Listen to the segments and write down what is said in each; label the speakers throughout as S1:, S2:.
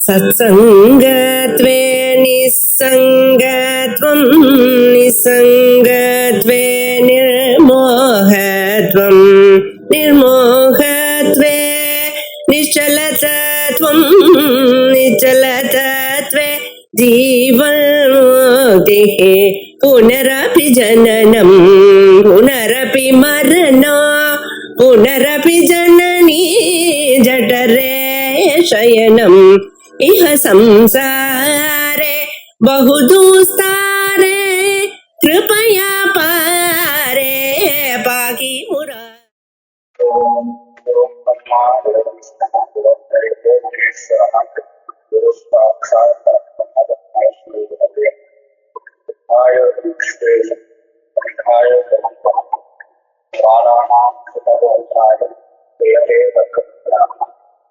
S1: सत्संगत्वे निस्संगत्वं निस्संगत्वे निर्मोहत्वं निर्मोहत्वे निश्चलतत्वं निश्चलतत्वे जीवन्मुक्तिः पुनरपि जननं पुनरपि मरणं पुनरपि जननी जठरे शयनम् इह संसारे बहुदुस्तारे कृपया पारे पाहि मुरारे।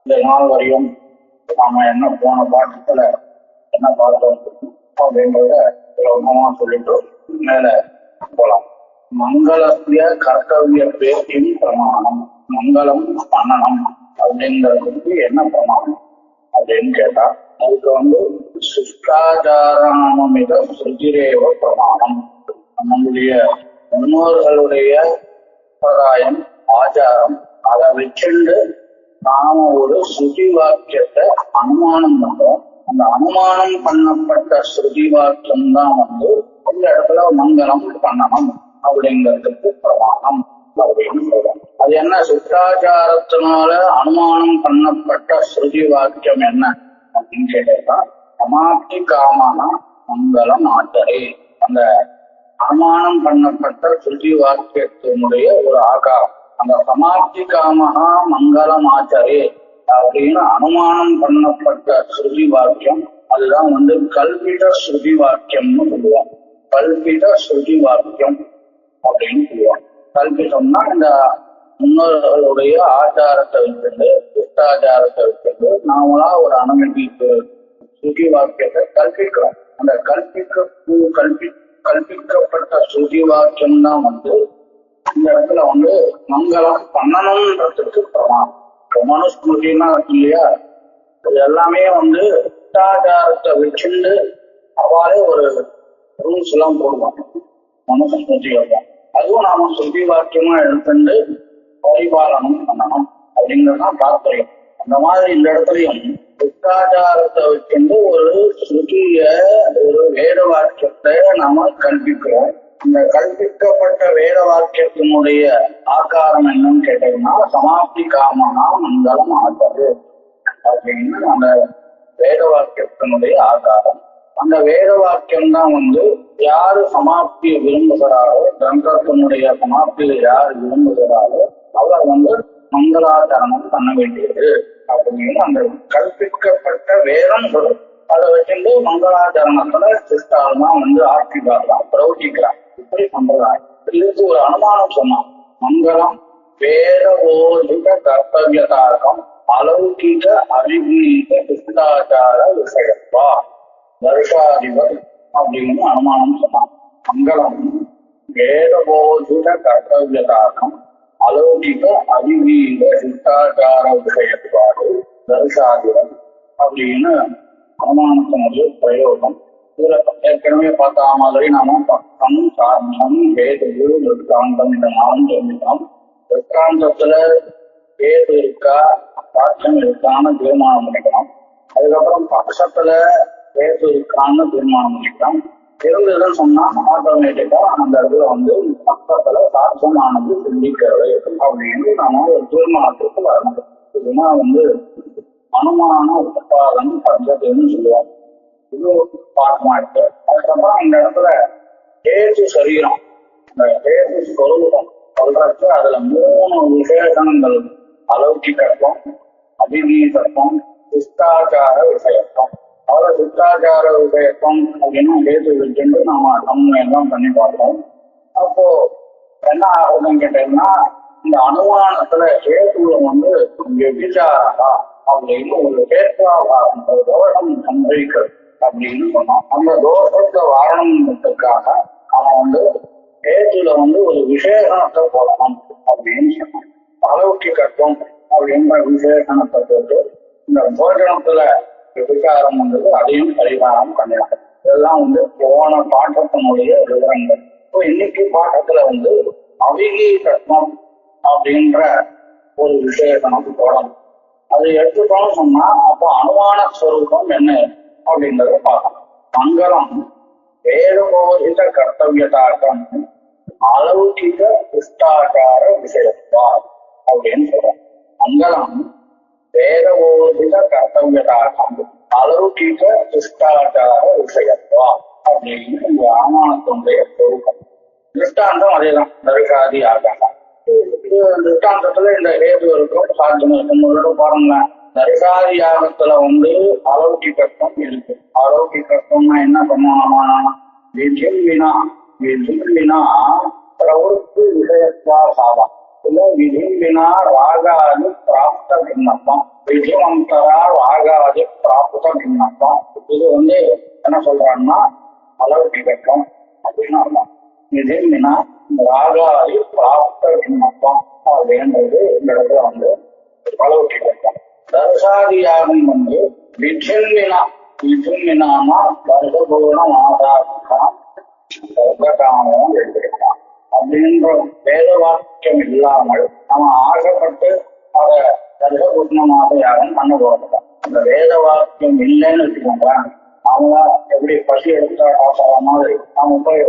S2: இந்த நாள் வரையும் நாம என்ன போன பாட்டத்துல என்ன பார்த்தோம் அப்படின்றத சுலபமா சொல்லிட்டு மேல போலாம். மங்களத்திய கர்த்தவிய பேட்டின் பிரமாணம், மங்களம் பண்ணணும் அப்படிங்கிறதுக்கு என்ன பிரமாணம் அப்படின்னு கேட்டா அதுக்கு சிஷ்டாச்சாரமிக சுதிரேவ பிரமாணம். நம்முடைய முன்னோர்களுடைய சம்பிரதாயம் ஆச்சாரம் அதை வச்சுண்டு நாம ஒரு ஸ்ருதி வாக்கியத்தை அனுமானம் பண்றோம். அந்த அனுமானம் பண்ணப்பட்ட ஸ்ருதி வாக்கியம் தான் இந்த இடத்துல மங்களம் பண்ணணும் அப்படிங்கிறதுக்கு பிரமாணம் அப்படின்னு சொல்றோம். அது என்ன சிஷ்டாச்சாரத்தினால அனுமானம் பண்ணப்பட்ட ஸ்ருதி வாக்கியம் என்ன அப்படின்னு கேட்டா சமாப்தி காமனா மங்களம் ஆச்சரே. அந்த அனுமானம் பண்ணப்பட்ட ஸ்ருதி வாக்கியத்தினுடைய ஒரு ஆகாரம். அந்த சமாப்தி காமகா மங்களம் ஆச்சரே அப்படின்னு அனுமானம் பண்ணப்பட்ட ஸ்ருதி வாக்கியம் அதுதான் கல்பித ஸ்ருதி வாக்கியம்னு சொல்லுவோம். கல்பித ஸ்ருதி வாக்கியம் அப்படின்னு சொல்லுவோம். கல்பிதம்னா இந்த முன்னோர்களுடைய ஆச்சாரத்தை வச்சுட்டு சிஷ்டாச்சாரத்தை வச்சுட்டு நாமளா ஒரு அனுமதிக்கு ஸ்ருதி வாக்கியத்தை கல்பிக்கிறோம். அந்த கல்பிக்கப்பட்ட ஸ்ருதி வாக்கியம் தான் இந்த இடத்துல மங்களம் பண்ணணும்ன்றதுக்கு பிரமாணம். மனுஸ்மிருதினா இல்லையா, இது எல்லாமே சிஷ்டாச்சாரத்தை வச்சுண்டு அவ்வாறே ஒரு ரூல்ஸ் எல்லாம் போடுவாங்க மனுஸ்மிருதிகள் தான். அதுவும் நாம ஸ்ருதி வாக்கியமா எடுத்துட்டு பரிபாலனம் பண்ணணும் அப்படிங்கறதுதான் தாற்பயம். அந்த மாதிரி இந்த இடத்துலயும் சிஷ்டாச்சாரத்தை வச்சுட்டு ஒரு ஸ்ருதிய ஒரு வேத வாக்கியத்தை நாம கல்பிக்கிறோம். இந்த கல்பிக்கப்பட்ட வேத வாக்கியத்தினுடைய ஆக்காரம் என்னன்னு கேட்டீங்கன்னா சமாப்தி காமனா மங்களம் ஆகிறது அப்படின்னு அந்த வேத வாக்கியத்தினுடைய ஆக்காரம். அந்த வேத வாக்கியம் தான் யாரு சமாப்தியை விரும்புகிறாரோ, கிரந்தத்தினுடைய சமாப்தியை யார் விரும்புகிறாரோ அவர் மங்களாச்சரணம் பண்ண வேண்டியது அப்படின்னு அந்த கல்பிக்கப்பட்ட வேதம் சொல்லும். அதை வச்சுட்டு மங்களாச்சரணத்துல சிஷ்டாலாம் ஆட்சிக்காரலாம் பிரவர்த்திக்கிறார். இப்படி சம்பிரதாயம். இதுக்கு ஒரு அனுமானம் சொன்னான். மங்களம் வேதபோதிக கர்த்தவியதார்க்கம் அலௌகிக அவிநீத சிஷ்டாச்சார விஷயப்பா வருஷாதிபதி அப்படின்னு அனுமானம் சொன்னான். மங்களம் வேதபோதிக கர்த்தவியதார்க்கம் அலௌகிக அவிநீத சிஷ்டாச்சார விஷயப்பாடு வருஷாதிபதி அப்படின்னு அனுமானத்தினுடைய பிரயோகம். இதுல ஏற்கனவே பார்த்த மாதிரி நாம பக்கம் சார்ந்தம் வேது திருஷ்டாந்தம் இந்த நாளும் சொல்லிட்டோம். திருஷ்டாந்தத்துல வேது இருக்கா சாட்சியம் இருக்கான்னு தீர்மானம் பண்ணிக்கணும். அதுக்கப்புறம் பக்கத்துல வேது இருக்கான்னு தீர்மானம் பண்ணிக்கலாம். இருந்ததுன்னு சொன்னா ஆட்டோமேட்டிக்கா அந்த இடத்துல பக்கத்துல சாட்சியமானது சிந்திக்கிறது அப்படின்னு நாம ஒரு தீர்மானத்துக்கு வரணும். இதுதான் அனுமான உற்பாதம் பஞ்சத்துன்னு சொல்லுவாங்க. இது பாடமா இருக்கு. அதுக்கப்புறம் இந்த இடத்துல கேது சரீரம், இந்த கேது ஸ்வரூபம் சொல்றதுக்கு அதுல 3 விசேஷங்கள் அலௌகிகத்துவம், அபிநீதத்துவம், சிஷ்டாச்சார விஷயத்துவம். அவ்வளவு சிஷ்டாச்சார விஷயத்துவம் அப்படின்னு கேது வச்சுட்டு நம்ம எல்லாம் பண்ணி பார்த்தோம். அப்போ என்ன ஆகுதுன்னு கேட்டீங்கன்னா இந்த அனுமானத்துல கேதுல விசாரா அப்படின்னு ஒரு கேட்பாவாரம் தோஷம் சம்பவிக்கிறது அப்படின்னு சொன்னான். அந்த தோஷத்தை வாரணத்துக்காக அவன் கேதுல ஒரு விசேஷணத்தை போடணும் அப்படின்னு சொன்னான். அலௌகிகத்துவம் அப்படின்ற விசேஷணத்தை போட்டு இந்த போஜனத்துல விபச்சாரம் வந்தது, அதையும் பரிகாரம் பண்ணினாங்க. இதெல்லாம் போன பாட்டத்தினுடைய விவரங்கள். இப்போ இன்னைக்கு பாட்டத்துல அவிகி தத்துவம் அப்படின்ற ஒரு விஷயத்தை நம்ம தொடரும். அது எடுத்துட்டோம்னு சொன்னா அப்போ அனுமான ஸ்வரூபம் என்ன அப்படின்றத பார்க்கணும். மங்களம் வேதபோதித கர்த்தவியதாக்கம் அலௌகிக புஷ்டாச்சார விஷயத்துவா அப்படின்னு சொல்றோம். மங்களம் வேதபோதித கர்த்தவியதாக்கம் அலௌகிக புஷ்டாச்சார விஷயத்துவா அப்படின்னு இந்த அனுமானத்தினுடைய ஸ்வரூபம். திருஷ்டாந்தம் அதேதான், தரிசாதி ஆகாரம். திருஷ்டாந்தத்துல இந்த ஹேது இருக்கும், சாத்தியம் இருக்கும். பாருங்களேன், தரிசாதி யாகத்துல அலௌகிகத்துவம் இருக்கு. அலௌகிகத்துவம்னா என்ன பண்ணுவானா, விதிம் வினா பிரவருத்தி விஷயத்வா சாதம் இல்ல விதிம் வினா ராகாதி பிராப்த பின்னப்பம், விதிமந்தரா ராகாதி பிராப்த பின்னப்பம். இது என்ன சொல்றாங்கன்னா அலௌகிகத்துவம் அப்படின்னு அர்த்தம். விதிம் வினா ராகாதி பிராப்த பின்னப்பம் அப்படின்றது இந்த இடத்துல அலௌகிகத்துவம். தர்சாதி யாகம் விதிம் வினாமா வருஷபூர்ணம் ஆதாரம் சர்வகாமம் எழுதியிருக்கான் அப்படின்ற வேத வாக்கியம் இல்லாமல் நம்ம ஆசைப்பட்டு அதை சர்வபூர்ணமாக யாரும் பண்ண போறதுதான். அந்த வேத வாக்கியம் இல்லைன்னு வச்சுக்கோங்களேன், அவங்க எப்படி பசி எடுத்தா ஆசார மாதிரி நாம போய்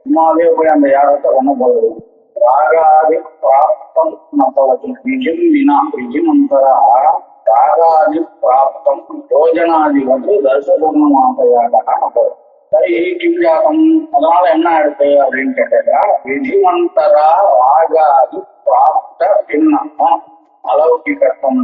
S2: சும்மாவே போய் அந்த யாகத்தை பண்ண போகுது. ராகாதி பிராப்தம் விஜிம் வினா விஜிமந்தரா ராகாதி பிராப்தம் போஜனாதி தர்சபூர்ணமாக யாகம் போகுது. சரி, கிம்ஜாகம் அதனால என்ன இருக்கு அப்படின்னு கேட்டா, விதிமந்தரா ராகாதி பிராப்த பின்னப்பம் அலௌகிகத்துவம்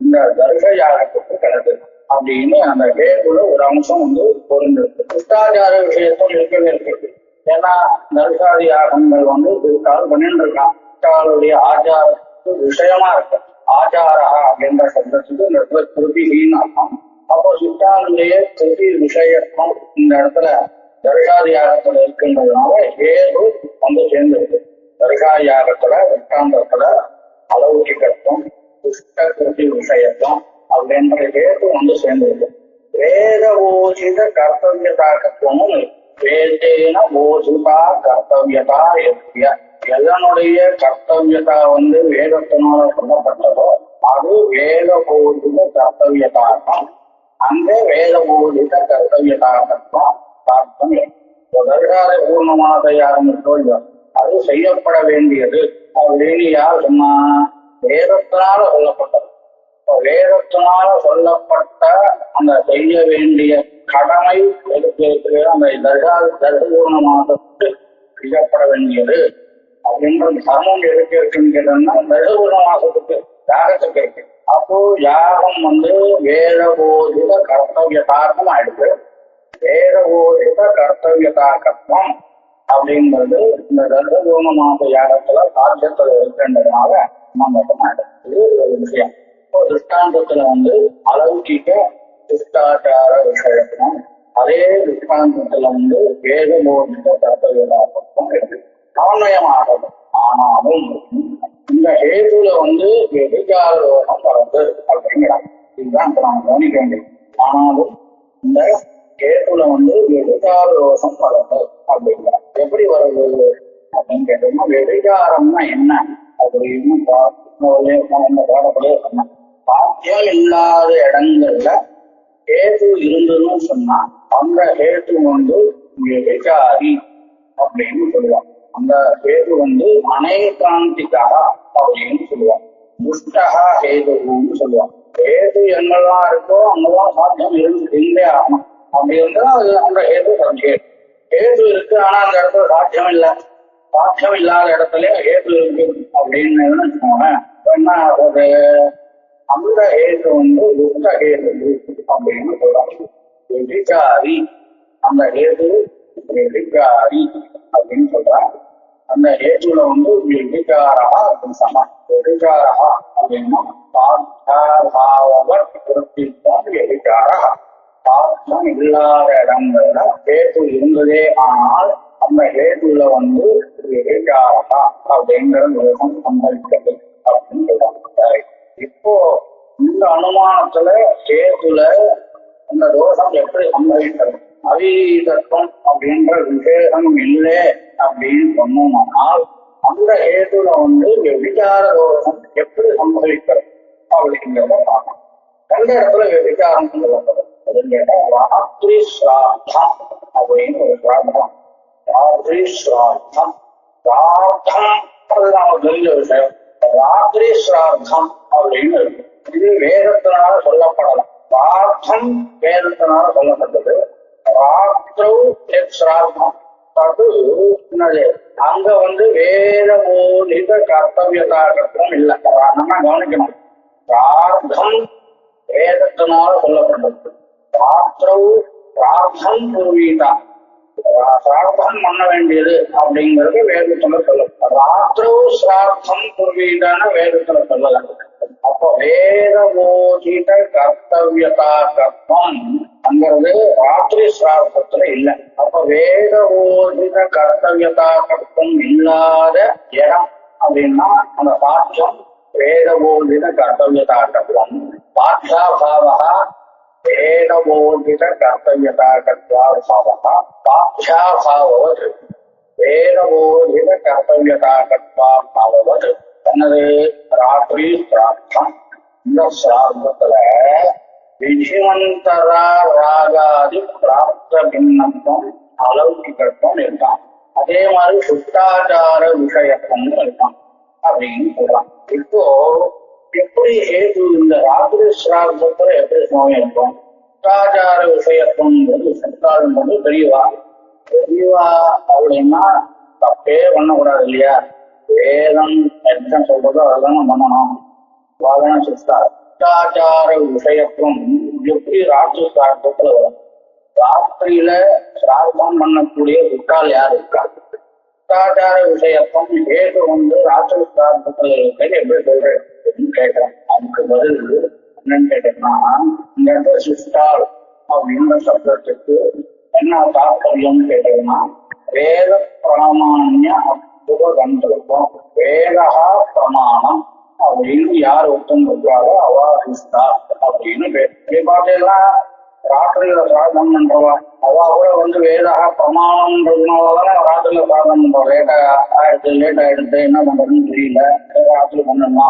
S2: இந்த தர்ச யாகத்துக்கு கிடைக்குது அப்படின்னு அந்த வேதுல ஒரு அம்சம் பொருந்திருக்கு. கிருஷ்டாச்சார விஷயத்தும் இருக்கவே இருக்கு. ஏன்னா தர்சாதி யாகங்கள் பிற்கால் பண்ணிட்டு இருக்கான். கிருஷ்டாவுடைய ஆச்சாரத்துக்கு விஷயமா இருக்கு. ஆச்சாரா அப்படின்ற சப்தத்துக்கு இந்த இடத்துல திருப்தின்னு அர்த்தம். அப்போ சித்தானுடைய திருப்தி விஷயத்துவம் இந்த இடத்துல தர்சாதி யாகத்துல இருக்குன்றதுனால ஏது சேர்ந்திருக்கு. தர்சாதி யாகத்துல விற்காந்தத்துல அலௌகிகத்துவம் புஷ்ட திருப்தி விஷயத்துவம் அப்படின்ற ஏது சேர்ந்திருக்கு. வேத போஷித கர்த்தவியதாக்கத்துவமும் வேதேன போஷிதா கர்த்தவியதா எதனுடைய கர்த்தவியதா வேதத்தினால சொல்லப்பட்டதோ அது வேத போதித கர்த்தவியதாக்கம். அந்த வேத போதித கர்த்தவியதாக்கத்துவம் அர்த்தம் தர்சாத பூர்ணமாக யாரும் அது செய்யப்பட வேண்டியது அப்படின்னு யார் சொன்னா, வேதத்தினால சொல்லப்பட்டது. வேதத்தினால சொல்லப்பட்ட அந்த செய்ய வேண்டிய கடமை அந்த தர்சபூர்ணமாகத்துக்கு செய்யப்பட வேண்டியது அப்படின்ற தர்மம் எதுக்கு இருக்குன்னு கேட்டோம்னா தர்சபூர்ண மாசத்துக்கு யாகத்துக்கு இருக்கு. அப்போ யாகம் வேதபோதித கர்த்தவியதார்த்தம் ஆயிடுது. வேதபோதித கர்த்தவியதாக்கத்துவம் அப்படிங்கிறது இந்த தர்சபூர்ண மாச யாகத்துல சாத்தியத்துல இருக்குன்றதுனால இது ஒரு விஷயம். இப்போ திருஷ்டாந்தத்துல அலௌகிக சிஷ்டாச்சார விஷயத்தும் அதே திருஷ்டாந்தத்துல வேதபோதித கர்த்தவியதாக்கத்துவம் இருக்கு. சமன்வயமாகிறது. ஆனாலும் இந்த ஹேதுல வெகுஜால ரோகம் வருது அப்படிங்கிறாங்க. இதுதான் இப்ப நம்ம கவனிக்க வேண்டியது. ஆனாலும் இந்த ஹேதுல வெகுஜால ரோகம் வருது அப்படிங்கிறாங்க. எப்படி வருது அப்படின்னு கேட்டோம்னா, வெகுஜாரம்னா என்ன அப்படின்னு பாடப்படியே சொன்னேன். பாக்கியம் இல்லாத இடங்கள்ல ஹேது இருந்ததுன்னு சொன்னா அந்த ஹேது வெகுஜாரி அப்படின்னு சொல்லுவாங்க. அந்த ஹேது அநேகாந்திகா அப்படின்னு சொல்லுவாங்க. துஷ்டகா ஹேதுன்னு சொல்லுவாங்க. ஹேது எங்கெல்லாம் இருக்கோ அங்கெல்லாம் சாத்தியம் இருந்தே ஆகணும். அப்படி அது அந்த ஹேது சந்தேகம். ஹேது இருக்கு ஆனா அந்த இடத்துல சாத்தியம் இல்லை. சாத்தியம் இல்லாத இடத்துல ஹேது இருக்கு அப்படின்னு வச்சுக்கோங்க. என்ன ஆகுது, அந்த ஹேது துஷ்ட ஹேது அப்படின்னு சொல்றாங்க. வெகுஜாரி அந்த ஹேது வெகுஜாரி அப்படின்னு சொல்றாங்க. அந்த ஹேதுல வெகுஜாரா அப்படின்னு சமம். வெகுஜாரா அப்படின்னா வெகுஜாரா சாத்தியம் இல்லாத இடங்கள்ல ஹேது இருந்ததே ஆனால் அந்த ஹேதுல வெகுஜாரா அப்படிங்கிற விதம் சம்பவிக்கிறது அப்படின்னு சொல்றாங்க. இப்போ இந்த அனுமானத்துல கேதுல அந்த தோஷம் எப்படி சம்பவிக்கிறது? அவிதத்துவம் அப்படின்ற விசேஷம் இல்லை அப்படின்னு சொன்னோம்னால் அந்த கேதுல விபிச்சார தோஷம் எப்படி சம்பவிக்கிறது அப்படிங்கிறத பார்க்கணும். ரெண்டு இடத்துல விபிச்சாரம் சொல்லப்படுறது ராத்திரி ஸ்ராத்தம் அப்படின்னு ஒரு பிரார்த்தம். ராத்திரி ஸ்ராத்தம் பிரார்த்தம் அது நாம தெரிஞ்ச விஷயம். ராத்திரி ஸ்ராத்தம் அப்படின்னு இது வேதத்தினால சொல்லப்படலாம். பிரார்த்தம் வேதத்தினால சொல்லப்பட்டது. ராத்திரௌ ஸ்ராத்தம் அது என்னது? அங்க வேத மூலித கர்த்தவியதாகத்துவம் இல்லை. நம்ம கவனிக்கணும். பிரார்த்தம் வேதத்தினால சொல்லப்பட்டது. ராத்திரௌ பிரார்த்தம் பூர்வீதா பிரார்த்தம் பண்ண வேண்டியது அப்படிங்கிறது வேதத்துல சொல்லலாம். ராத்திரௌ சிரார்த்தம் பூர்வீதான வேதத்துல சொல்லலாம். அப்போ வேதபோதித கர்த்தவியதா கர்த்தம் அங்கிறது ராத்திரி சிரார்த்தத்துல இல்லை. அப்ப வேதபோதித கர்த்தவியதா கர்த்தம் இல்லாத இடம் அப்படின்னா அந்த பாட்சம் வேதபோதித கர்த்தவியதா கர்த்தம். பாட்சாபாவா வேதபோதித கர்த்தவியதா கர்த்தாபாவா பாட்சாபாவது வேதபோதித கர்த்தவியதா கர்த்தாபாவது என்னது? ராத்திரி சிரார்த்தம். இந்த சிரார்த்தத்துல விஜிமந்தரா ராகாதி பிராப்த பின்னத்துவம் அலௌகிகத்துவம் இருக்கான். அதே மாதிரி சுட்டாச்சார விஷயத்துவம் இருக்கான் அப்படின்னு சொல்றான். இப்போ எப்படி ஹேது இந்த ராத்திரி சிரார்த்தத்துல எப்படி சுவாமி இருக்கும்? சுட்டாச்சார விஷயத்துவம் சுட்டாலும் போது பெரியவா அப்படின்னா தப்பே பண்ணக்கூடாது இல்லையா? வேதம் என்ன சொல்றதோ அதெல்லாம் பண்ணணும். வாதன சுட்டாச்சார விஷயத்துவம் எப்படி ராத்திரி சிரார்த்தத்துல வரும்? ராத்திரியில சிரார்த்தம் பண்ணக்கூடிய சுட்டால் யார் இருக்கா? சுட்டாச்சார விஷயத்துவம் ஏது ராத்திரி சிரார்த்தத்துல இருக்குன்னு எப்படி சொல்றேன் கேட்கிறேன். அதுக்கு பதில் என்னன்னு கேட்டீங்கன்னா, இந்த இடத்துல சுஷ்டால் அப்படின்ற சப்தத்துக்கு என்ன தாற்பயம்னு கேட்டீங்கன்னா, வேத பிராமான்ய அற்புதம் வேதா பிரமாணம் அப்படின்னு யார் ஒத்துங்கிறாரோ அவா சுஷ்டா அப்படின்னு பார்த்தீங்கன்னா ராத்திரியில பிரார்த்தம் பண்றவா அவா கூட வேதாக பிரமாணம்ன்றதுனாலதான் ராத்திரியில பிரார்த்தம் பண்றோம். லேட் ஆயிடுச்சு என்ன பண்றதுன்னு தெரியல, ராத்திரி பண்ணணுமா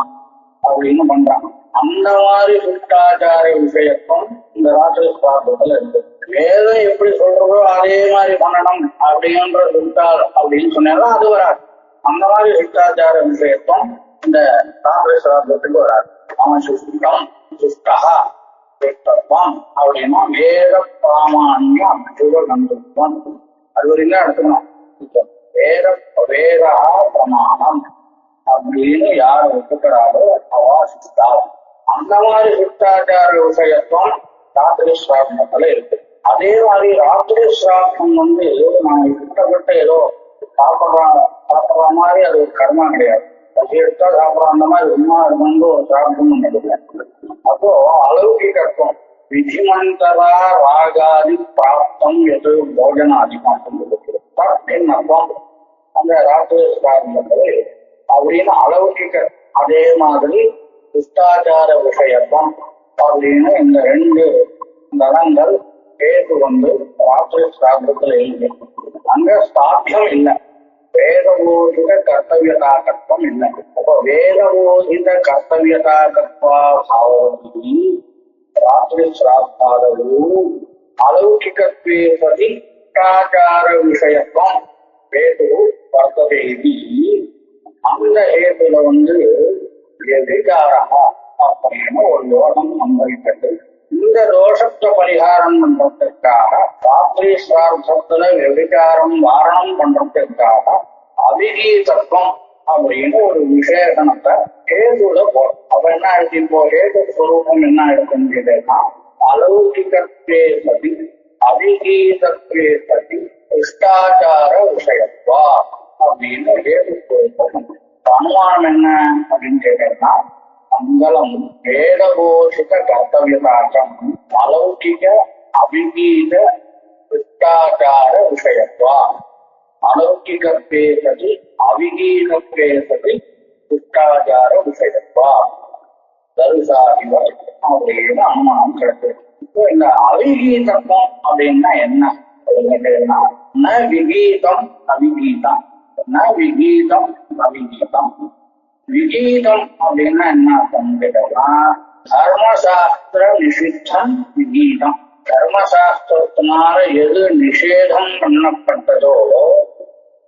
S2: அப்படின்னு பண்றாங்க. அந்த மாதிரி சுட்டாச்சார விஷயத்தும் இந்த ராத்திரி பிரார்த்தத்துல இருக்கு. வேதம் எப்படி சொல்றதோ அதே மாதிரி பண்ணணும் அப்படின்ற சுட்டால் அப்படின்னு சொன்னாலும் அது வராது. அந்த மாதிரி சுட்டாச்சார விஷயத்தும் இந்த ராத்திரி பிரார்த்தத்துக்கு வராது. அவன் சுஷ்டம் சுஷ்டா சுஷ்டத்துவம் அப்படின்னா வேத பிராமான்ய அபூர்வ கந்துத்துவம் அது வரைக்கும் எடுத்துக்கணும். வேதா பிரமாணம் அப்படின்னு யார் ஒத்துக்கிறாரோ அவா சுஷ்டா. அந்த மாதிரி சுஷ்டாச்சார விஷயத்துவம் ராத்திரி சிரார்த்தத்துல இருக்கு. அதே மாதிரி ராத்திரி சிரார்த்தம் நான் இஷ்டப்பட்ட ஏதோ சாப்பிடுற மாதிரி அது ஒரு கர்மா கிடையாது. எடுத்தா சாப்பிட்ற அந்த மாதிரி உண்மா ஒரு சிரார்த்தம் நடக்குது. அப்போ அலௌகிகத்துவம் விதிமந்தரா ராகாதி பிராப்தம் எது போஜனாதிகம் தற்பின்னத்துவம் அந்த ராத்திரி சிரார்த்தத்துல இருக்கு அப்படின்னு அலௌகிக. அதே மாதிரி சுஷ்டாச்சார விஷயத்துவம் அப்படின்னு இந்த ரெண்டு தளங்கள் கேது ராத்திரி சிரார்த்தத்துல இல்லை. அங்க ஸ்தாபியம் இல்லை. வேதபோதித கர்த்தவியதா கர்த்தம் இல்லை. அப்ப வேதபோதித கர்த்தவியதா கர்த்தா பாவதி ராத்திரி சிரார்த்தாதவு அலௌகிகத்வே சதி சுஷ்டாச்சார விஷயத்துவம் வேது வர்த்ததேதி. அந்த ஹேதுல எதிர்காரா அப்படின்னு ஒரு தோஷம் சம்பவித்தது. இந்த தோஷத்தை பரிகாரம் பண்றதுக்காக ராத்திரி சிரார்த்தத்துல வெவிகாரம் வாரணம் பண்றதுக்காக அபிகீதத்துவம் அப்படின்னு ஒரு விசேஷணத்தை ஹேதுல போடும். அப்ப என்ன ஆயிடுச்சு? இப்போ ஹேது ஸ்வரூபம் என்ன ஆயிடுச்சுன்னு கேட்டா அலௌகிகத்வே சதி அபிகீதத்வே சதி சுஷ்டாச்சார விஷயத்வா அப்படின்னு ஹேது ஸ்வரூபம். அனுமானம் என்ன அப்படின்னு கேட்டீங்கன்னா, மங்களம் வேதபோஷித கர்த்தவியதாக்கம் அலௌகிக அபிகீத சுஷ்டாச்சார விஷயத்வா அலௌகிகத்வே சதி அபிகீதத்வே சதி சுஷ்டாச்சார விஷயத்வா. தருசாதிவ அப்படின்னு அனுமானம் கிடைச்சது. இப்போ இந்த அவிகீதத்துவம் அப்படின்னா என்ன கேட்டீங்கன்னா, ந விகீதம் அவிகீதம், ந விகீதம் அவிகீதம். விகீதம் அப்படின்னா என்ன அர்த்தம் கேட்டோம்னா, தர்மசாஸ்திர நிஷித்தம் விகீதம். தர்மசாஸ்திரத்தினால எது நிஷேதம் பண்ணப்பட்டதோ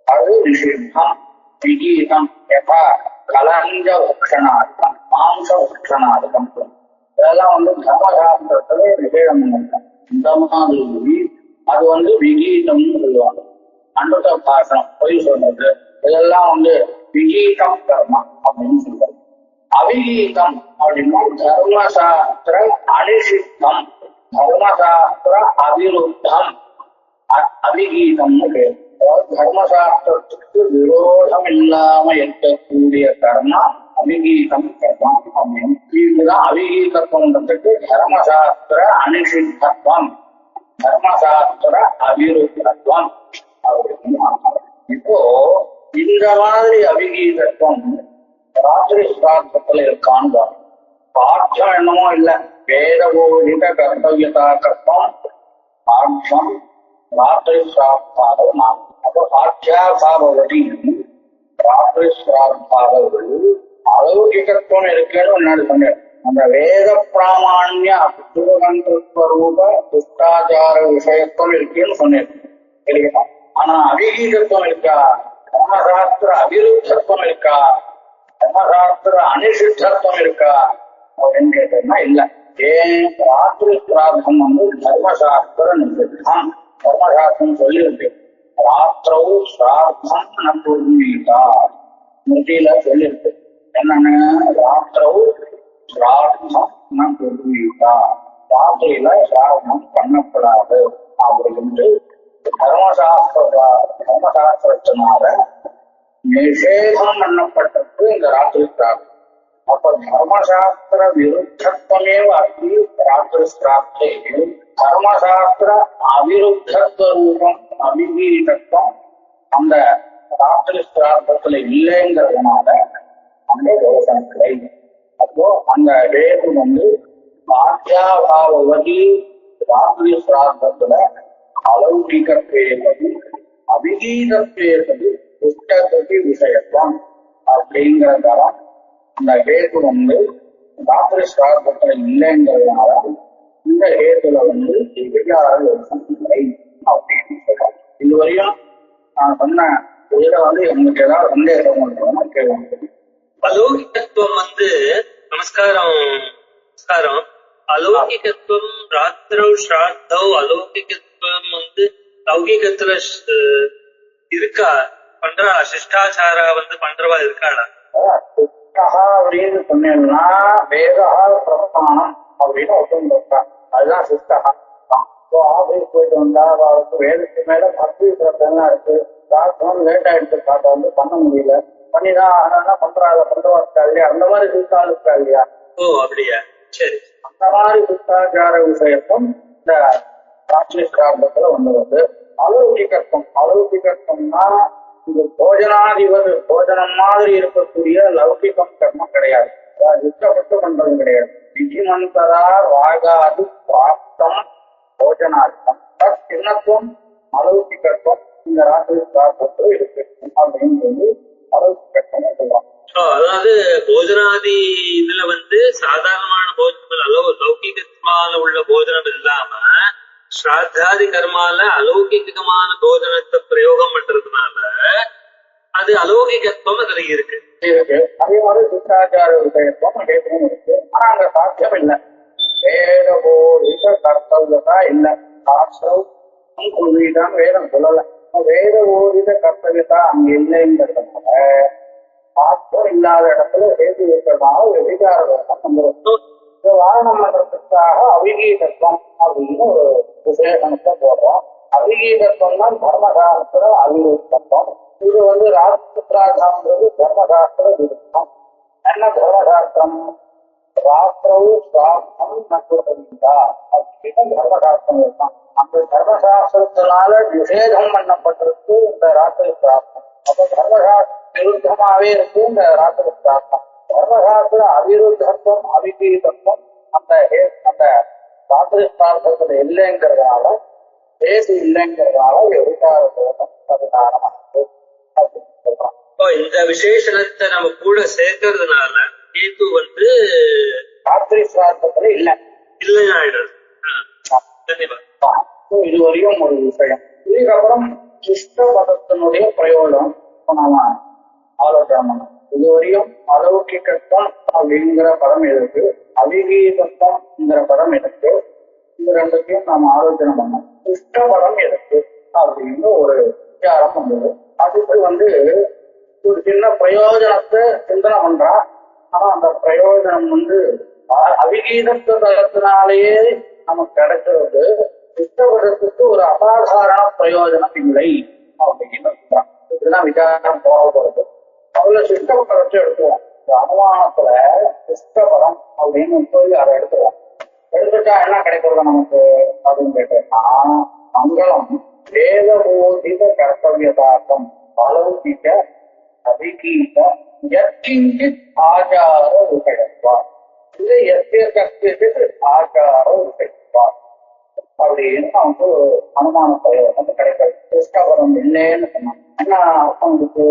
S2: அது நிஷித்தம். விகீதம் யதா கலஞ்ச உக்ஷணார்த்தம், மாம்ச உக்ஷணார்த்தம், இதெல்லாம் தர்மசாஸ்திரத்திலே நிஷேதம் பண்ணிருக்கோம். இந்த மாதிரி அது விகீதம்னு சொல்லுவாங்க. அனுத பாசனம், பொய் சொல்றது, இதெல்லாம் விகீதம் கர்மா அப்படின்னு சொல்றாங்க. அவிகீதம் அப்படின்னா தர்மசாஸ்திர அனிஷித்தம், தர்மசாஸ்திர அவிருத்தம், அவிகீதம்னு பேர். அதாவது தர்மசாஸ்திரத்துக்கு விரோதம் இல்லாம இருக்கக்கூடிய கர்மா அவிகீதம் கர்மா அப்படின்னு. இதுதான் அவிகீதத்துவம்ன்றதுக்கு தர்மசாஸ்திர அனிஷித்தத்துவம், தர்மசாஸ்திர அவிருத்தத்துவம் அப்படின்னு. இப்போ இந்த மாதிரி அவிகீதத்துவம் ராத்திரி சிரார்த்தத்துல இருக்கான்னு பாட்சம் என்னமோ இல்ல, வேதபோதித கர்த்தவியதா கர்த்தம் பாட்சம் ராத்திரி சிரார்த்தாதவ நாம். அப்போ சாட்சியாபாவதி ராத்திரி சிரார்த்தாதவர்கள் அலௌகிகத்துவம் இருக்குன்னு முன்னாடி சொன்னேன். அந்த வேத பிராமான்ய அசுவகந்திரஸ்வரூப துஷ்டாச்சார விஷயத்துவம் இருக்குன்னு சொன்னேன். சரிங்களா? ஆனா அவிகீதத்துவம் இருக்கா? தர்மசாஸ்திர அவிருத்தத்துவம் இருக்கா? தர்மசாஸ்திர அனிஷித்தத்துவம் இருக்கா அப்படின்னு கேட்டோம்னா இல்ல. ஏன்? ராத்திரி சிரார்த்தம் தர்மசாஸ்திர நிஷித்தம். தர்மசாஸ்திரம் சொல்லியிருக்கு, ராத்திரவு சிரார்த்தம் நூர்மீதா, ஸ்மிருதியில சொல்லியிருக்கு. என்னன்னு? ராத்திரவு சிரார்த்தம் நூர்மீதா, ராத்திரியில சிரார்த்தம் பண்ணப்படாது அப்படின்னு தர்மசாஸ்திரத்தினால நிஷேதம் பண்ணப்பட்டது இந்த ராத்திரி சிரார்த்தம். அப்ப தர்மசாஸ்திர விருத்தத்வமே அஸ்தி ராத்திரி சிரார்த்தே, தர்மசாஸ்திர அவிருத்தத்துவ ரூபம் அவிகீதத்துவம் அந்த ராத்திரி சிரார்த்தத்துல இல்லைங்கிறதுனால அந்த தோஷம் இல்லை. அப்போ அந்த வேது ஆத்யாபாவதி ராத்திரி சிரார்த்தத்துல அலௌகிகப்பேதது அவிகீதப்பேதது புஷ்டகதி விஷயத்துவம் அப்படிங்கிறதால இந்த ஹேத்து ராத்திரி சிரார்த்தத்துல இல்லைங்கிறதுனால இந்த ஹேத்துல விகார தோஷம் இல்லை அப்படின்னு சொல்றாங்க. இதுவரையும் நான் சொன்ன இதுல எங்களுக்கு ஏதாவது சந்தேகம் பண்றோம்னா கேள்வி.
S3: அலௌகிகத்துவம் நமஸ்காரம் நமஸ்காரம். அலௌகிகத்துவம் ராத்திரவு ஸ்ராத்தவ் அலௌகிகத்துவம் லௌகிகத்துல இருக்கா? பண்றா சிஷ்டாச்சாரா பண்றவா இருக்காளா?
S2: சிஷ்டா அப்படின்னு சொன்னேன்னா வேதா பிரதானம் அப்படின்னு ஒருத்தன் இருக்கான், அதுதான் சிஷ்டா. ஆபீஸ் போயிட்டு வந்தா அவருக்கு வேதத்துக்கு மேல பக்தி பிரச்சனை இருக்கு, ராத்திரம் லேட் ஆயிடுச்சு, காட்ட பண்ண முடியல, பண்ணிதான் ஆனா பண்றாங்க பண்றவா இருக்கா இல்லையா? அந்த மாதிரி சிஷ்டால் இருக்கா இல்லையா?
S3: ஓ அப்படியா, சரி.
S2: அந்த மாதிரி சிஷ்டாச்சார விஷயத்தும் இந்த ராத்திரி சிரார்த்தத்துல வருது. அலௌகிகத்துவம், அலௌகிகத்துவம்னா இது போஜனாதிபதி போஜனம் மாதிரி இருக்கக்கூடிய லௌகிகம் கர்மம் கிடையாது, இஷ்டப்பட்டு பண்றது கிடையாது. விதிமந்தரா வாகாது பிராப்தம் போஜனாதிபம் சின்னத்துவம் அலௌகிகத்துவம் இந்த ராத்திரி சிரார்த்தத்துல இருக்கு அப்படின்னு அலௌகிகத்துவம் சொல்றாங்க.
S3: அதாவது போஜனாதி இதுல சாதாரணமான போஜனம் லௌகிகமான உள்ள போஜனம் இல்லாம ஸ்ராத்தாதி கர்மால அலௌகிகமான போஜனத்தை பிரயோகம் பண்றதுனால அது அலௌகிகத்துவம் அதுல இருக்கு.
S2: அதே மாதிரி சிஷ்டாச்சார விஷயத்துவம் ஹேத்துவம் இருக்கு. ஆனா அங்க சாத்தியம் இல்லை, வேதபோதித கர்த்தவியதா இல்லை. சாஸ்திரம் வேதம் சொல்லல, வேதபோதித கர்த்தவியதா அங்க இல்லைங்கிறதுனால சாஸ்திரம் இல்லாத இடத்துல ஹேது இருக்கிறதுனால விகார தோஷம் வந்துடும். வாரணம் பண்றதுக்காக அவிகீதத்துவம் அப்படின்னு ஒரு விசேஷனத்தை போடுறோம். அவிகீதத்துவம் தான் தர்மசாஸ்திர அவிருத்தம். இது ராத்திராகான்றது தர்மசாஸ்திர விருத்தம். என்ன தர்மசாஸ்திரம்? ராத்திரவு சாஸ்திரம் நக்குதா அப்படின்னு தர்மசாஸ்திரம் இருக்கும். அந்த தர்மசாஸ்திரத்தினால நிஷேதம் பண்ணப்பட்டிருக்கு இந்த ராத்திரி சாஸ்திரம். அப்ப தர்மசாஸ்திர விருத்தமாவே இருக்கு இந்த ராத்திரி சாஸ்திரம். தர்மசாஸ்திர அவிருத்தத்துவம் அவிகீதத்துவம் அந்த சாஸ்திரஸ்தார்த்தத்துல இல்லைங்கிறதுனால பேசி இல்லைங்கிறதுனால விசார தோஷம் பரிகாரமானது அப்படின்னு சொல்றான்.
S3: இந்த விசேஷணத்தை நம்ம கூட சேர்க்கறதுனால கேத்து வந்து
S2: சாஸ்திரி ஸ்தார்த்தத்துல
S3: இல்லைன்னு ஆயிடுறது.
S2: இதுவரையும் ஒரு விஷயம். இதுக்கப்புறம் சிஷ்ட பதத்தினுடைய பிரயோகம் நாம ஆலோசனை பண்ணோம். இதுவரையும் அலௌகிகத்துவம் அப்படிங்கிற படம் இருக்கு, அவிகீதத்துவம்ங்கிற படம் இருக்கு. இந்த ரெண்டுத்தையும் நாம ஆலோசனை பண்ணோம். சிஷ்ட படம் இருக்கு அப்படின்னு ஒரு விசாரம் வந்தது. அதுக்கு வந்து ஒரு சின்ன பிரயோஜனத்தை சிந்தனை பண்றா. ஆனா அந்த பிரயோஜனம் வந்து அவிகீதத்து தளத்தினாலேயே நமக்கு கிடைக்கிறது. சிஷ்டபதத்துக்கு ஒரு அசாதாரண பிரயோஜனம் இல்லை அப்படின்னு சொல்றான். இதுதான் விசாரம் போகப்படுது. அதுல சிஷ்டபதத்தை எடுத்துவோம். அனுமானத்துல சிஷ்டபதம் அப்படின்னு சொல்லி அதை எடுத்துவோம். எடுத்துட்டா என்ன கிடைக்கிறது நமக்கு அப்படின்னு கேட்டா, மங்களம் வேதபோதித கர்த்தவியதாக்கம் அலௌகிக அவிகீத யத்கிஞ்சித் ஆச்சார விஷயத்வார். இது எஸ்ய கஷ்டித் ஆச்சார விஷயத்வார் அப்படின்னு நமக்கு அனுமான பிரயோகம் கிடைக்கிறது. சிஷ்டபதம் இல்லைன்னு சொன்னாங்க. என்ன அர்த்தம் இருக்கு?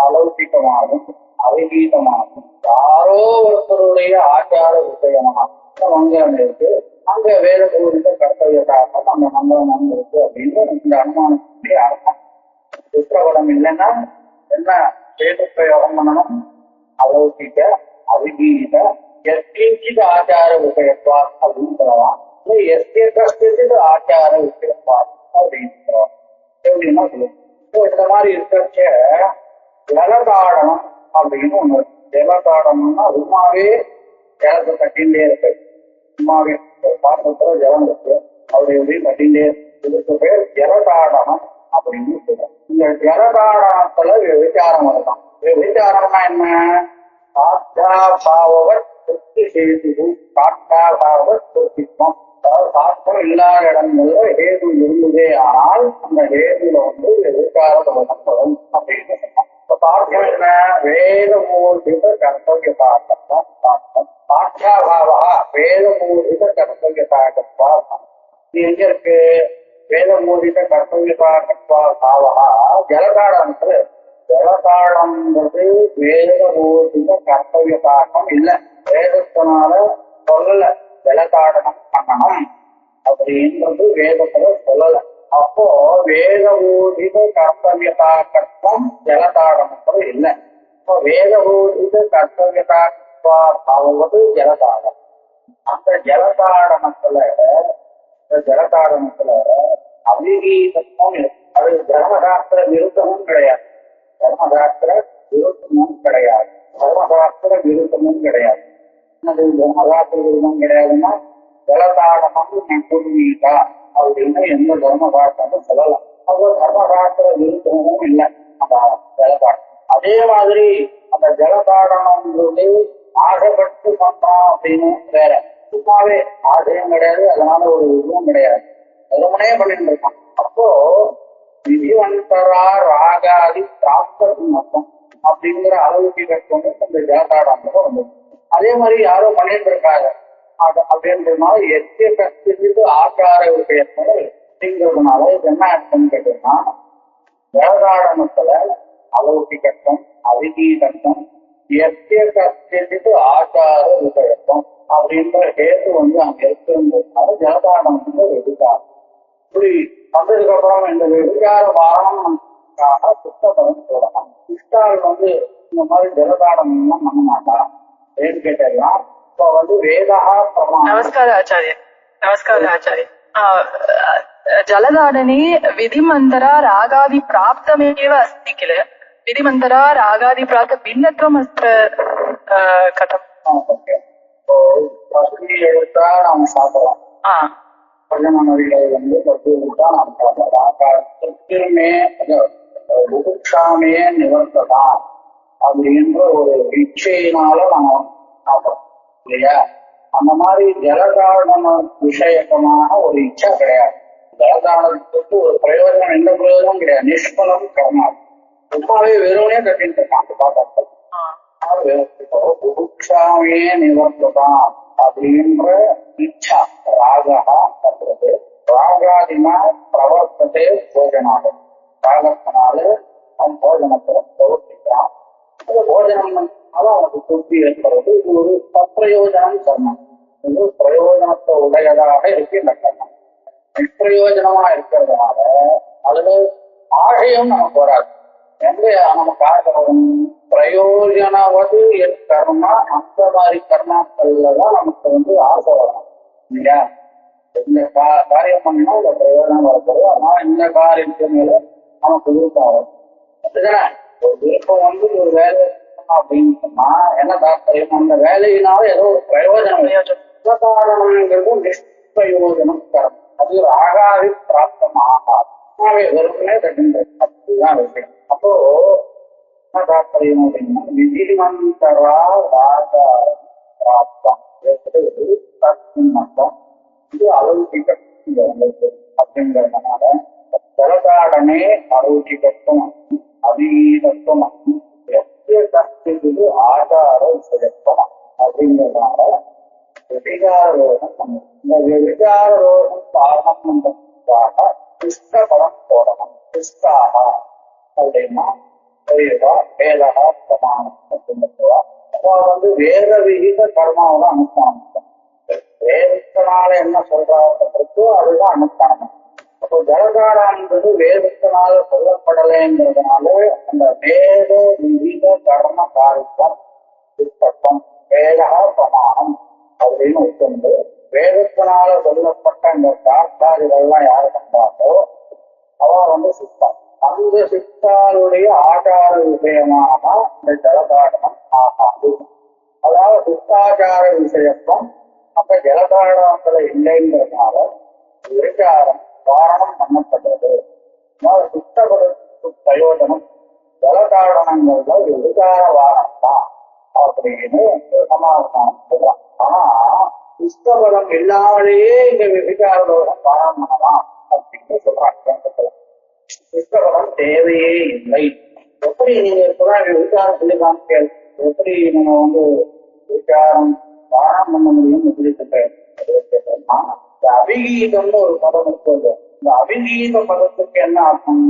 S2: அலௌகிகமாகும் அவிகீதமாகும் யாரோ ஒருத்தருடைய ஆச்சார விஷயமாக மங்களம் இருக்கு, அங்க வேத பூரித கர்த்தவியதாக்கம் அந்த மங்களம் இருக்கு அப்படின்னு இந்த அனுமானத்துடைய அர்த்தம். சிஷ்டபதம் இல்லைன்னா என்ன வேத பிரயோகம் பண்ணணும்? அலௌகிக அவிகீத எஸ்கிஞ்சித் ஆச்சார விஷயத்வார் அப்படின்னு சொல்லலாம். எஸ்கே கஷ்டித் ஆச்சார விஷயத்வார் அப்படின்னு சொல்லலாம். எப்படின்னா சொல்லுவோம். இந்த மாதிரி இருக்கிறச்ச ஜலதாடனம் அப்படின்னு ஒண்ணு. ஜலதாடனம்னா சும்மாவே ஜலத்தை கட்டிகிட்டே இருக்கு. சும்மாவே பாத்திரத்துல ஜலம் இருக்கு, அப்படி எப்படி கட்டிகிட்டே இதுக்கு பேர் ஜலதாடனம் அப்படின்னு சொல்றோம். இந்த ஜலதாடனத்துல விசாரம் வரலாம். விசாரம்னா என்ன? சாத்தியாபாவவர் திருப்தி செய்து சாத்தியாபாவவர் திருப்தித்வம். அதாவது சாஸ்திரம் இல்லாத இடங்கள்ல ஹேது இருந்ததே ஆனால் அந்த ஹேதுல வந்து விசாரம் வரும் அப்படின்னு சொன்னோம். சாத்தியம் என்ன? வேதமூர்த்தித கர்த்தவியதாகத்வம் சாத்தியம். சாத்தியாபாவா வேதமூர்த்தித கர்த்தவியதாகத்வா. இது எங்க இருக்கு? வேதமூர்த்தித கர்த்தவியதாகத்வா சாவகா ஜலதாடனத்துல. ஜலதாடம்ன்றது வேதமூர்த்தித கர்த்தவியதாகம் இல்ல. வேதத்தினால சொல்லல ஜலதாடனம் பண்ணணும் அப்படின்றது வேதத்துல சொல்லல. அப்போ வேதபூதித கர்த்தவியதாகத்வம் ஜலதாடனத்துல இல்லை. இப்போ வேதபூதித கர்த்தவியதாகத்வாவது ஜலதாடம். அந்த ஜலதாடனத்துல அவிகீதத்துவம் இருக்கு. அது தர்மசாஸ்திர விருத்தமும் கிடையாது. தர்மசாஸ்திர விருத்தமும் கிடையாது. தர்மசாஸ்திர விருத்தமும் கிடையாது. என்னது தர்மசாஸ்திர விருத்தம் கிடையாதுன்னா ஜலதாடனம் நம்புவீட்டா அப்படின்னு எந்த தர்மசாஸ்திரமும் சொல்லலாம். அது தர்மசாஸ்திர விருத்தமும் இல்லை அந்த ஜலதாடம். அதே மாதிரி அந்த ஜலதாடனம்ன்றது ஆசைப்பட்டு பண்றோம் அப்படின்னு வேற. சும்மாவே ஆசையும் கிடையாது, அதனால ஒரு இதுவும் கிடையாது, வெறுமனே பண்ணிட்டு இருக்கான். அப்போ விதிவந்தரா ராகாதி பிராப்தி மொத்தம் அப்படிங்கிற அளவுக்கு கட்டணும் இந்த ஜலதாடனம் வந்து. அதே மாதிரி யாரும் பண்ணிட்டு இருக்காங்க அப்படின்றதுனால எத்திய கஷ்டத்துக்கு ஆச்சார விஷயத்துல அப்படிங்கிறதுனால இது என்ன அர்த்தம் கேட்டீங்கன்னா, ஜலதாடனத்துல அலௌகிகத்துவம் அவிகீதத்துவம் எத்திய கஷ்டத்துக்கு ஆச்சார விஷயத்துவம் அப்படின்ற ஹேது வந்து அங்க இருக்கிறதுனால ஜலதாடனம் வந்து வெடிக்காது. இப்படி வந்ததுக்கு அப்புறம் இந்த வெடிக்கார வாரணம் சுத்தபதம் சொல்லலாம். சிஷ்டால் வந்து இந்த மாதிரி ஜலதாடனம் பண்ண மாட்டான். ஏன்னு கேட்டா இப்போ வந்து வேதா பிரமாணம்.
S4: नमस्कार आचार्य. नमस्कार आचार्य. जलदाडने विधिमन्तरा रागादि प्राप्तमेव अस्ति किल. विधिमन्तरा रागादि प्राप्त भिन्नत्वम् अत्र कथम्?
S2: எடுத்தா நாம் சாப்பிடலாம். பஞ்சம நதிகளை வந்து பத்து எடுத்தா நாம் சாப்பிடலாம். புதுட்சாமே நிவர்த்ததான் அப்படின்ற ஒரு இச்சையினால நம்ம சாப்பிடலாம் இல்லையா? அந்த மாதிரி ஜலதாரண விஷயக்கமான ஒரு இச்சை கிடையாது. ஜலதாரணத்துக்கு ஒரு பிரயோஜனம், எந்த பிரயோஜனம் கிடையாது. நிஷ்பலம் கர்மா. சும்மாவே வெறுவனே கட்டிட்டு இருக்கான் பாத்திரத்தை. இப்போ புதுக்ஷாமே நிவர்த்ததான் அப்படின்ற இச்சா ராகா பண்றது ராகாதினா பிரவர்த்ததே போஜனாலும் ராகத்தினால அவன் போஜனத்தை பிரவர்த்திக்கிறான். அந்த போஜனம் அவனுக்கு திருப்தி ஏற்படுறது. இது ஒரு சப்பிரயோஜனம் கர்மம். இது பிரயோஜனத்தை உடையதாக இருக்கு இந்த கர்மம். நிஷ்பிரயோஜனமா இருக்கிறதுனால அதுல ஆசையும் நமக்கு வராது. எங்க நமக்கு ஆசை வரும்? பிரயோஜனவது கர்மா. அந்த மாதிரி கர்மாக்கள்ல தான் நமக்கு ஆசை வரும் இல்லையா? இந்த காரியம் பண்ணினா இந்த பிரயோஜனம் வரப்போது. ஆனா இந்த காரியத்து மேல நமக்கு விருப்பம் வரும். அதுதானே ஒரு விருப்பம் ஒரு வேலை அப்படின்னு சொன்னா என்ன தாற்பயம்? அந்த வேலையினால ஏதோ ஒரு பிரயோஜனம் காரணங்கிறது நிஷ்பிரயோஜனம் கர்மம். அது ராகாதி பிராப்தமாக வெறுமனே தட்டுன்றது. அப்படிதான் விஷயம். அப்போ என்ன தாற்பயம் அப்படின்னா விதிமந்தரா ராகா பிராப்தம் மட்டும் இது அலௌகிகம் அப்படிங்கிறதுனால ஜலதாடனே அலௌகிகத்துவம் அபீதத்துவம் ஆதார விஷயத்துவம் அப்படிங்கிறதுனால விகாரோகம். இந்த விகாரோகம் காரணம் பண்றதுக்காக இஷ்டபலம் போடணும். இஷ்டாக அப்படின்னா வேதா பிரமாணம் அப்படிங்கிறதுவா. அப்போ வேத விகித கர்மாவோட அனுஷ்டானம். வேதத்தினால என்ன சொல்றாங்கோ அதுதான் அனுஷ்டானம். அப்போ ஜலதாரான்றது வேதத்தினால சொல்லப்படலைங்கிறதுனால அந்த வேத விகித கர்ம காரியம் உட்பட்டம் வேதா பிரமாணம் அப்படின்னு உட்கொண்டு வேதத்தினால சொல்லப்பட்ட இந்த சாஸ்திராதிகள்லாம் யாரு கண்டாலோ அவ சித்தம். அந்த சித்தாளுடைய ஆச்சார விஷயமாக இந்த ஜலதாரணம் ஆகாது. அதாவது சித்தாச்சார விஷயத்துவம் அந்த ஜலதாரணத்துல இல்லைங்கிறதுனால விசாரம் காரணம் பண்ணப்படுறது. சித்தபதத்துக்கு பிரயோஜனம் ஜலதாரணங்கள்ல ஒரு விசார வாரணம் தான் அப்படின்னு சமாதானம் சொல்றான். ஆனா இஷ்டபலம் இல்லாமலேயே இந்த விசாரோகம் பாடம் பண்ணலாம் அப்படின்னு சொல்றாங்க. இஷ்டபலம் தேவையே இல்லை. எப்படி நீங்க இப்பதான் விசாரம் சொல்லி காமிக்க எப்படி நம்ம விசாரம் பாடம் பண்ண முடியும்னு சொல்லிட்டு இந்த அபிகீதம்னு ஒரு பதம் இருக்குது. இந்த அபிகீத பதத்துக்கு என்ன அர்த்தம்?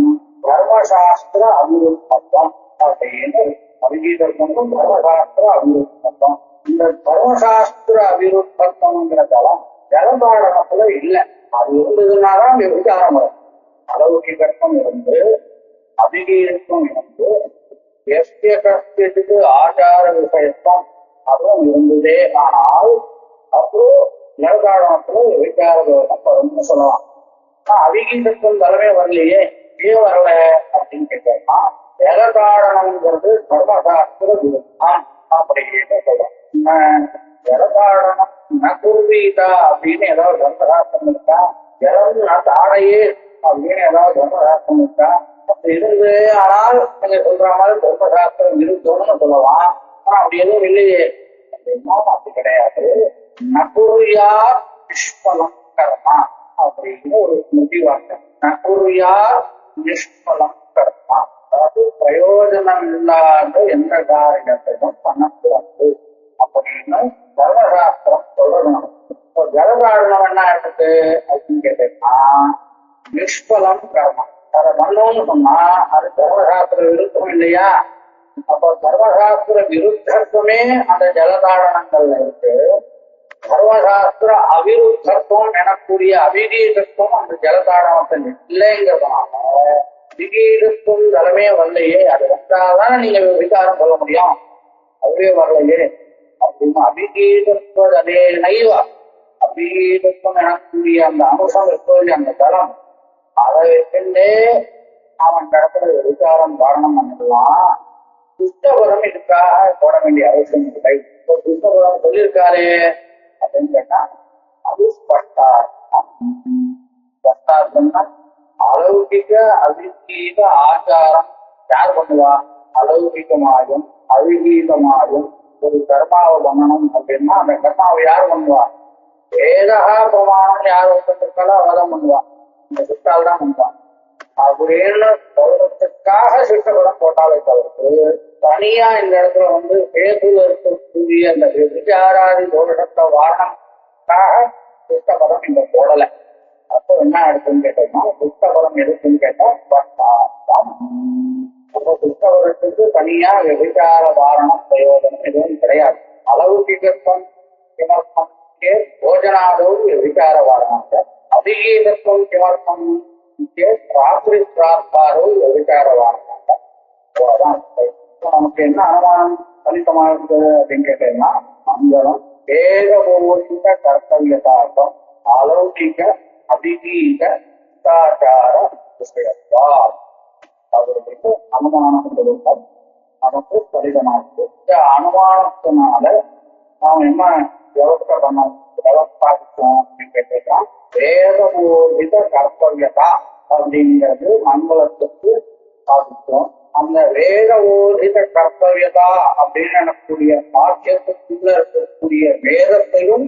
S2: தர்மசாஸ்திர அபிருத்தம் அப்படின்னு. அபிகீதம் தர்மசாஸ்திர அபிருத்தம். இந்த தர்மசாஸ்திர அபிருத்தம்ங்கிற தளம் ஜலதாரணத்துல இல்லை. அது இருந்ததுனாதான் விசாரம் வரும். அலௌகிகத்துவம் இருந்து அபிகீதத்துவம் இருந்து எஸ்ய கஷ்டத்துக்கு ஆச்சார விஷயத்துவம் அதுவும் இருந்ததே. ஆனால் அப்புறம் ஜலதாரணத்துல விசாரம் சொல்லலாம். ஆனா அபிகீதத்துவம் தலைமே வரலையே, ஏன் வரல அப்படின்னு கேட்டோம்னா ஜலதாரணம்ங்கிறது தர்மசாஸ்திர விருத்தம் அப்படின்னு சொல்லலாம். ஜலதாரணம் நகுர்வீதா அப்படின்னு ஏதாவது தர்மசாஸ்திரம் இருக்கா? ஜலம் தாடையே அப்படின்னு ஏதாவது தர்மசாஸ்திரம் இருக்கா? அப்படி இருந்து ஆனால் நீங்க சொல்ற மாதிரி தர்மசாஸ்திரம் இருக்கும்னு சொல்லலாம். ஆனா அப்படி எதுவும் இல்லையே அப்படின்னா அப்படி கிடையாது. நகுர்யா நிஷ்பலம் கர்மா அப்படின்னு ஒரு முடிவாங்க. நகுர்யா நிஷ்பலம் கர்மா, அதாவது பிரயோஜனம் இல்லாத எந்த காரியத்தையும் பண்ணக்கூடாது அப்படின்னு தர்மசாஸ்திரம் சொல்லணும். ஜலதாரணம் என்ன இருக்கு அப்படின்னு கேட்டீங்கன்னா நிஷ்பலம் கர்மம். அதை பண்ணோம்னு சொன்னா அது தர்மசாஸ்திர விருத்தம் இல்லையா? அப்போ தர்மசாஸ்திர விருத்தத்துவமே அந்த ஜலதாரணங்கள்ல இருக்கு. தர்மசாஸ்திர அவிருத்தத்துவம் எனக்கூடிய அபிகீதத்துவம் அந்த ஜலதாரணத்தில் இல்லைங்கிறதுனால விகீதத்துவம் தலைமே வரலையே. அது வந்தாதான் நீங்க விசாரம் சொல்ல முடியும். அதுவே வரலையே அப்படின்னு அபிகீதத்துவம் அதே நைவா அபிகீதத்துவம் எனக்கூடிய அந்த அம்சம் இருக்கக்கூடிய அந்த தளம் அதை வச்சுட்டே அவன் கடத்துல விசாரம் காரணம் பண்ணிடலாம். துஷ்டபுரம் இதுக்காக போட வேண்டிய அவசியம் இல்லை. துஷ்டபுரம் சொல்லியிருக்காரு அப்படின்னு கேட்டா அது ஸ்பஷ்டார்த்தம்னா அலௌகிக அவிகீத ஆச்சாரம் யார் பண்ணுவா? அலௌகிகமாயும் அவிகீதமாயும் ஒரு கர்மாவை பண்ணணும் அப்படின்னா அந்த கர்மாவை யார் பண்ணுவா? வேதா பிரமாணம் யார் ஒருத்தருக்கால அவதான் பண்ணுவா. இந்த சித்தால் தான் பண்ணுவான். அப்படின்னு சொல்றதுக்காக சித்தபதம் போட்டாலே தவிர்த்து தனியா இந்த இடத்துல வந்து பேசுல இருக்கக்கூடிய அந்த விசாராதி தோஷத்தை வாரணம்காக சித்தபதம் இங்க போடலை. அப்போ என்ன எடுத்துன்னு கேட்டோம்னா புத்தபலம் எதுக்குன்னு கேட்டா அப்போ புத்தபலத்துக்கு தனியா விபச்சார வாரணம் பிரயோஜனம் எதுவும் கிடையாது. அளவுகீகத்துவம் கிமர்த்தம் போஜனாதவும் விபச்சார வாரணம் அதிகீகத்துவம் கிமர்த்தம் ராத்திரி பிரார்த்தாரவும் விபச்சார வாரணம். நமக்கு என்ன அனுமானம் தனித்தமாக இருக்குது அப்படின்னு கேட்டீங்கன்னா மங்களம் ஏகபோஷித கர்த்தவியதார்த்தம் அலௌகிக அதிகீக சித்தாச்சார விஷயத்தா அவர்களுக்கு அனுமானம் கொடுத்தால் நமக்கு பரிதமாக்கு. இந்த அனுமானத்தினால நாம் என்ன விவசாய பண்ணோம் விவசாயிச்சோம் அப்படின்னு கேட்டீங்கன்னா வேதபோதித கர்த்தவியதா அப்படிங்கிறது மங்களத்துக்கு சாதித்தோம். அந்த வேதபோதித கர்த்தவியதா அப்படின்னு எனக்கூடிய பாக்கியத்துக்குள்ள இருக்கக்கூடிய வேதத்தையும்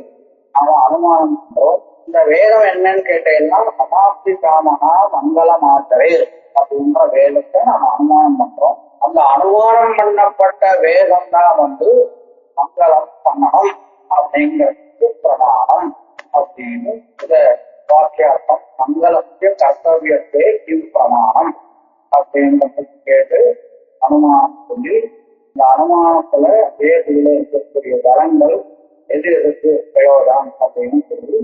S2: நாம் அனுமானம் பண்றோம். இந்த வேதம் என்னன்னு கேட்டீங்கன்னா சமாப்தி காமகா மங்கள மாத்திரை அப்படின்ற வேதத்தை நாம் அனுமானம் பண்றோம். அந்த அனுமானம் பண்ணப்பட்ட வேதம் தான் வந்து மங்களம் பண்ணணும் அப்படிங்கிறதுக்கு பிரமாணம் அப்படின்னு இந்த வாக்கியார்த்தம் மங்களத்திய கர்த்தவியத்தை இது பிரமாணம் அப்படின்றது கேட்டு அனுமானம் சொல்லி இந்த அனுமானத்துல வேதியில இருக்கக்கூடிய தரங்கள் எது எதுக்கு பிரயோஜனம் அப்படின்னு சொல்லி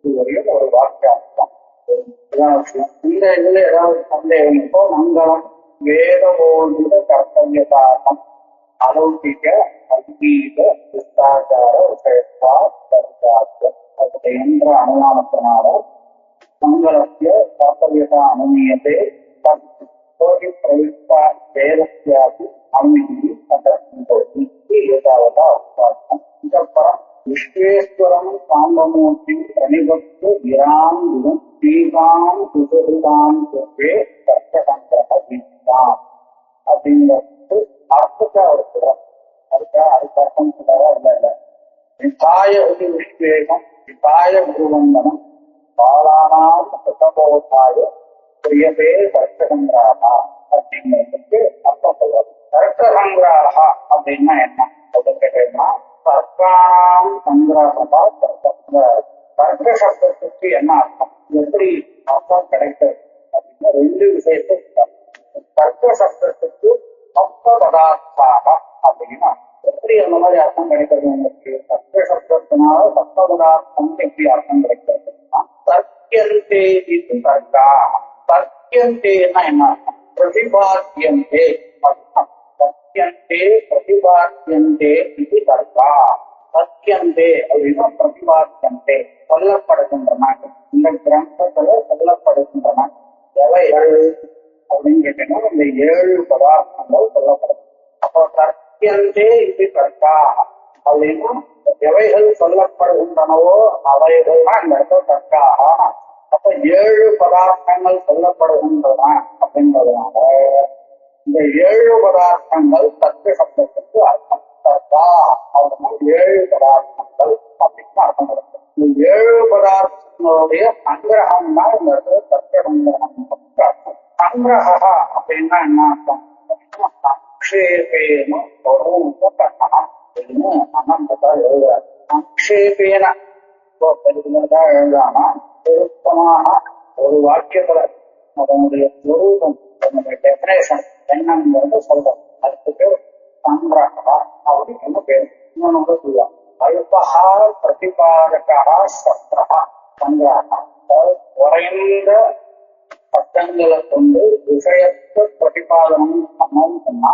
S2: இதுவரையும் ஒரு வாக்கியார்த்தம். இந்த இதுல ஏதாவது சந்தேகம் இப்போ மங்களம் வேதபோதித கர்த்தவியதார்த்தம் அலௌகிக அதிகீக சித்தாச்சார விஷயத்தா கர்த்தார்த்தம் அது என்ற அனுமானத்தினால மங்களத்திய கர்த்தவியதா அனுமீயத்தை கோடி பிரவிஷ்டா வேதத்தியாகி அனுமதி ஏதாவதா அர்த்தம். இதப்பறம் விஸ்வேஸ்வரம் சாம்பமூர்த்தி பிரணிபக்து விராம் குணம் ஸ்ரீகாம் சுசுதாம் சுவே கர்த்தசங்கிரகம் அப்படிங்கிறது அர்த்தத்தை அவர் சொல்றார். அதுக்கு அர்த்தம் சொல்றாரா இல்ல விசாய உதி விஸ்வேகம் விசாய குருவந்தனம் பாலானாம் சுகபோதாய பிரியதே கர்த்தசங்கிராகா அப்படிங்கிறதுக்கு அர்த்தம் சொல்றாரு. கர்த்தசங்கிராகா அப்படின்னா என்ன அப்படின்னு கேட்டீங்கன்னா தர்க்கானாம் சங்கிரகா தர்க்க சப்தத்துக்கு என்ன அர்த்தம் எப்படி அர்த்தம் கிடைக்கிறது அப்படின்னா ரெண்டு விஷயத்தை தர்க்க சப்தத்துக்கு சப்த பதார்த்தாக அப்படின்னா எப்படி அந்த மாதிரி அர்த்தம் கிடைக்கிறது உங்களுக்கு தர்க்க சப்தத்தினால சப்த பதார்த்தம் எப்படி அர்த்தம் கிடைக்கிறது தர்க்கியந்தே இது தர்க்கா தர்க்கியந்தேன்னா என்ன அர்த்தம் பிரதிபாத்தியந்தே சத்தியந்தே பிரதிபாத்தியந்தே இது தர்க்கா சத்தியந்தே அப்படின்னா பிரதிபாத்தியந்தே சொல்லப்படுகின்றன. இந்த கிரந்தத்துல சொல்லப்படுகின்றன எவைகள் அப்படின்னு கேட்டீங்கன்னா இந்த 7 பதார்த்தங்கள் சொல்லப்படும். அப்போ சத்தியந்தே இது தர்க்கா அப்படின்னா எவைகள் சொல்லப்படுகின்றனவோ அவைகள் தான் இந்த இடத்துல தர்க்காக. அப்ப 7 பதார்த்தங்கள் சொல்லப்படுகின்றன அப்படின்றதுனால இந்த 7 பதார்த்தங்கள் தர்க்க சப்தத்துக்கு அர்த்தம். தர்க்கா அப்படின்னா 7 பதார்த்தங்கள் அப்படின்னு அர்த்தம் கொடுக்கும். இந்த 7 பதார்த்தங்களுடைய சங்கிரகம் தான் இந்த இடத்துல தர்க்க சங்கிரகம். சங்கிரகா அப்படின்னா என்ன அர்த்தம் சங்கேபேன அப்படின்னு அனந்ததா எழுதுறாரு. சங்கேபேன எழுதாம சுருக்கமாக ஒரு வாக்கியத்துல அதனுடைய சுரூபம் அதனுடைய டெபினேஷன் என்னங்கிறது சொல்றோம். அதுக்கு பேர் சங்கிரகா அப்படின்னு பேர். இன்னொன்னு சொல்லுவாங்க அல்பகா பிரதிபாதகா சப்தகா சங்கிரகா. குறைந்த சப்தங்களை கொண்டு விஷயத்தை பிரதிபாதனம் பண்ணோம்னு சொன்னா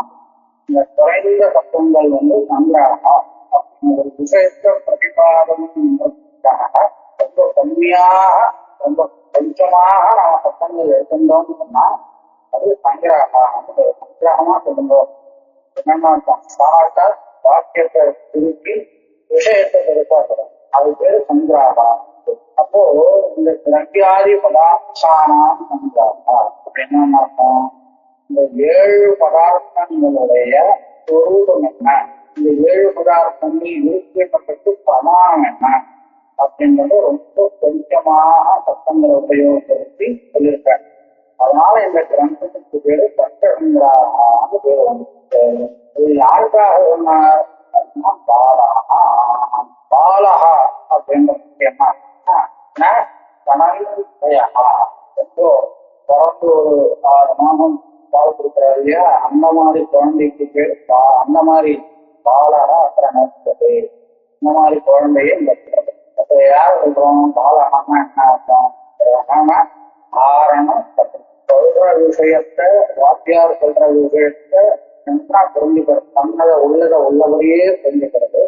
S2: இந்த குறைந்த சப்தங்கள் வந்து சங்கிரகா அப்படின்னு ஒரு விஷயத்தை பிரதிபாதனம்ன்றதுக்காக ரொம்ப கம்மியாக ரொம்ப கொஞ்சமாக நம்ம சப்தங்கள் எடுத்துட்டோம்னு சொன்னா அது சங்கிரகா. சங்கிரகமா சொல்லுங்க என்னன்னா சாட்டா வாக்கியத்தை திருப்பி விஷயத்தை பெருசா சொல்லும் அது பேரு சங்கிரகா. அப்போ இந்த திரவியாதி பதார்த்தானாம் சங்கிரகா அப்படின்னு அர்த்தம். இந்த 7 பதார்த்தங்களுடைய சொரூபம் என்ன, இந்த 7 பதார்த்தங்கள் இருக்கப்பட்டு பிரமாணம் என்ன அப்படின்றது ரொம்ப கொஞ்சமாக சத்தங்களை உபயோகப்படுத்தி சொல்லியிருக்காங்க. அதனால இந்த கிரந்தத்துக்கு பேரு பட்டசந்திரான்னு பேர் வந்து இது யாருக்காக சொன்னார் அப்படின்னா பாலகா. பாலகா அப்படின்ற என்ன தனஞ்சயா எப்போ பிறந்து ஒரு 6 மாதம் பால் கொடுக்குறாரு இல்லையா, அந்த மாதிரி குழந்தைக்கு பேர் அந்த மாதிரி பாலகா பிரணத்தது, இந்த மாதிரி குழந்தையே இந்த அப்ப யார் சொல்றோம் பாலகன்னா என்ன அர்த்தம்? ஆரணம் சொல்ற விஷயத்த வாத்தியார் சொல்ற விஷயத்த என்ன புரிஞ்சுக்கிறது, தன்னதை உள்ளபடியே புரிஞ்சுக்கிறது,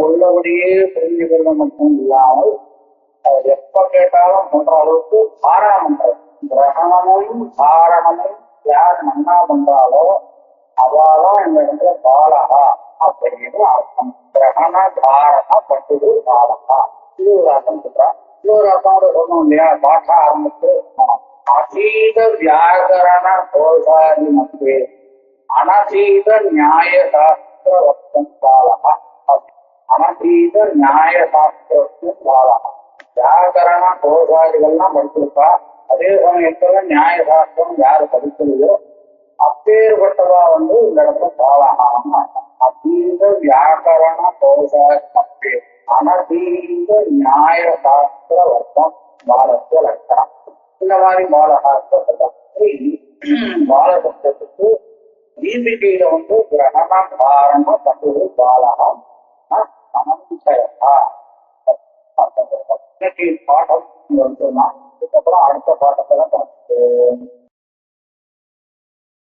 S2: உள்ளபடியே புரிஞ்சுக்கிறது மட்டும் இல்லாமல் எப்ப கேட்டாலும் பண்ற அளவுக்கு தாரணம் பண்றது. கிரகணமும் தாரணமும் யார் நன்னா பண்றாலோ அவாதான் இந்த இடத்துல பாலகா அப்படிங்கிறது அர்த்தம். கிரகண தாரண பட்டுது பாலகா, இது ஒரு அர்த்தம் சொல்றான். இன்னொரு அர்த்தம் சொன்னோம் இல்லையா, பாஷ ஆரம்பித்து அதீத வியாகரண கோஷாதி மத்தியே அனதீத நியாய சாஸ்திர வஸ்தம் பாலகா. அனதீத நியாய சாஸ்திரத்தும் பாலகா. வியாகரண கோஷாதிகள்லாம் படிச்சிருப்பா, அதே சமயத்துல நியாய சாஸ்திரம் யாரு படிக்கலையோ அப்பேற்பட்டதா வந்து இந்த இடத்துல பாலகான்னு அர்த்தம். அதீத வியாகரண கோஷாதி மத்தியே அனதீத நியாய சாஸ்திர வஸ்தம் பாலத்திய லட்சணம். இந்த மாதிரி பாலகாஸ்திர பாலசப்தத்துக்கு தீபிகையில வந்து கிரகண காரண பட்டுரு பாலகா அனந்தயா. இன்னைக்கு பாட்டம் சொன்னா அதுக்கப்புறம் அடுத்த பாட்டத்தை பார்த்து